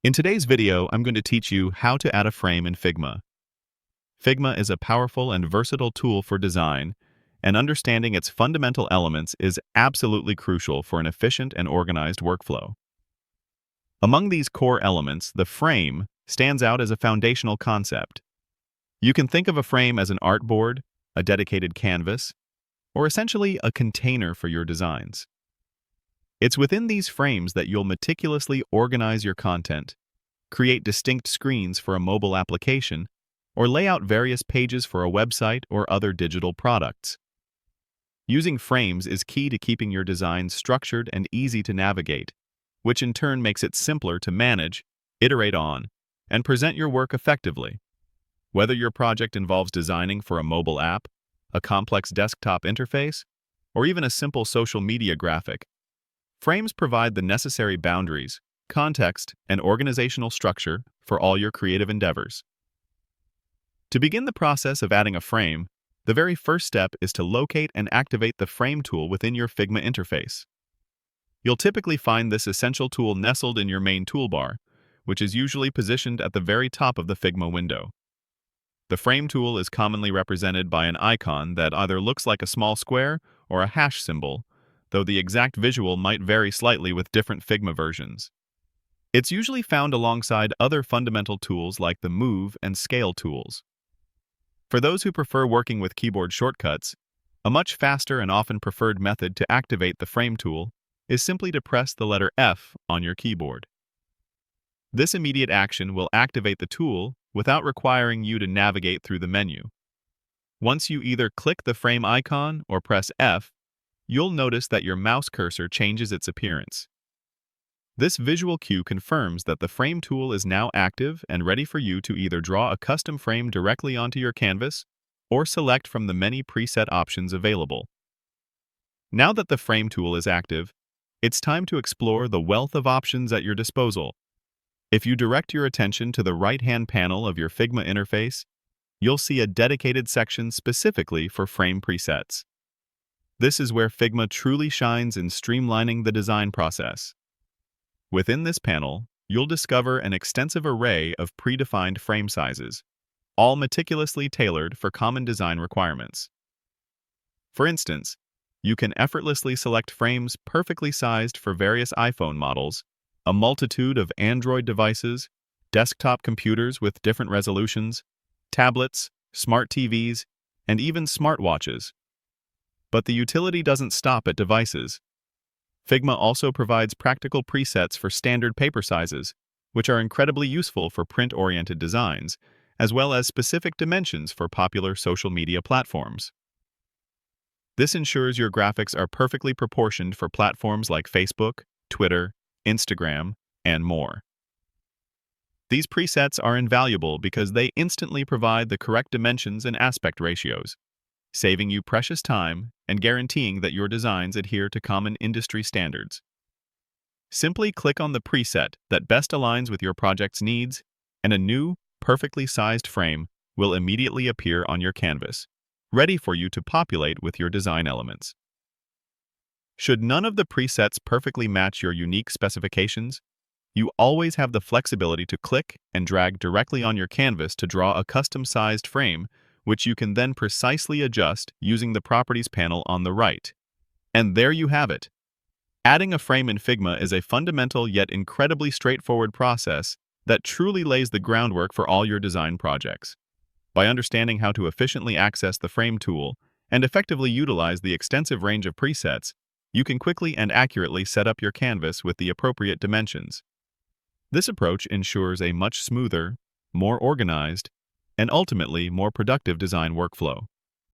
In today's video, I'm going to teach you how to add a frame in Figma. Figma is a powerful and versatile tool for design, and understanding its fundamental elements is absolutely crucial for an efficient and organized workflow. Among these core elements, the frame stands out as a foundational concept. You can think of a frame as an artboard, a dedicated canvas, or essentially a container for your designs. It's within these frames that you'll meticulously organize your content, create distinct screens for a mobile application, or lay out various pages for a website or other digital products. Using frames is key to keeping your designs structured and easy to navigate, which in turn makes it simpler to manage, iterate on, and present your work effectively. Whether your project involves designing for a mobile app, a complex desktop interface, or even a simple social media graphic, frames provide the necessary boundaries, context, and organizational structure for all your creative endeavors. To begin the process of adding a frame, the very first step is to locate and activate the Frame tool within your Figma interface. You'll typically find this essential tool nestled in your main toolbar, which is usually positioned at the very top of the Figma window. The Frame tool is commonly represented by an icon that either looks like a small square or a hash symbol, though the exact visual might vary slightly with different Figma versions. It's usually found alongside other fundamental tools like the Move and Scale tools. For those who prefer working with keyboard shortcuts, a much faster and often preferred method to activate the Frame tool is simply to press the letter F on your keyboard. This immediate action will activate the tool without requiring you to navigate through the menu. Once you either click the Frame icon or press F, you'll notice that your mouse cursor changes its appearance. This visual cue confirms that the Frame tool is now active and ready for you to either draw a custom frame directly onto your canvas or select from the many preset options available. Now that the Frame tool is active, it's time to explore the wealth of options at your disposal. If you direct your attention to the right-hand panel of your Figma interface, you'll see a dedicated section specifically for frame presets. This is where Figma truly shines in streamlining the design process. Within this panel, you'll discover an extensive array of predefined frame sizes, all meticulously tailored for common design requirements. For instance, you can effortlessly select frames perfectly sized for various iPhone models, a multitude of Android devices, desktop computers with different resolutions, tablets, smart TVs, and even smartwatches. But the utility doesn't stop at devices. Figma also provides practical presets for standard paper sizes, which are incredibly useful for print-oriented designs, as well as specific dimensions for popular social media platforms. This ensures your graphics are perfectly proportioned for platforms like Facebook, Twitter, Instagram, and more. These presets are invaluable because they instantly provide the correct dimensions and aspect ratios, saving you precious time and guaranteeing that your designs adhere to common industry standards. Simply click on the preset that best aligns with your project's needs, and a new, perfectly sized frame will immediately appear on your canvas, ready for you to populate with your design elements. Should none of the presets perfectly match your unique specifications, you always have the flexibility to click and drag directly on your canvas to draw a custom-sized frame, which you can then precisely adjust using the Properties panel on the right. And there you have it. Adding a frame in Figma is a fundamental yet incredibly straightforward process that truly lays the groundwork for all your design projects. By understanding how to efficiently access the Frame tool and effectively utilize the extensive range of presets, you can quickly and accurately set up your canvas with the appropriate dimensions. This approach ensures a much smoother, more organized, and ultimately more productive design workflow.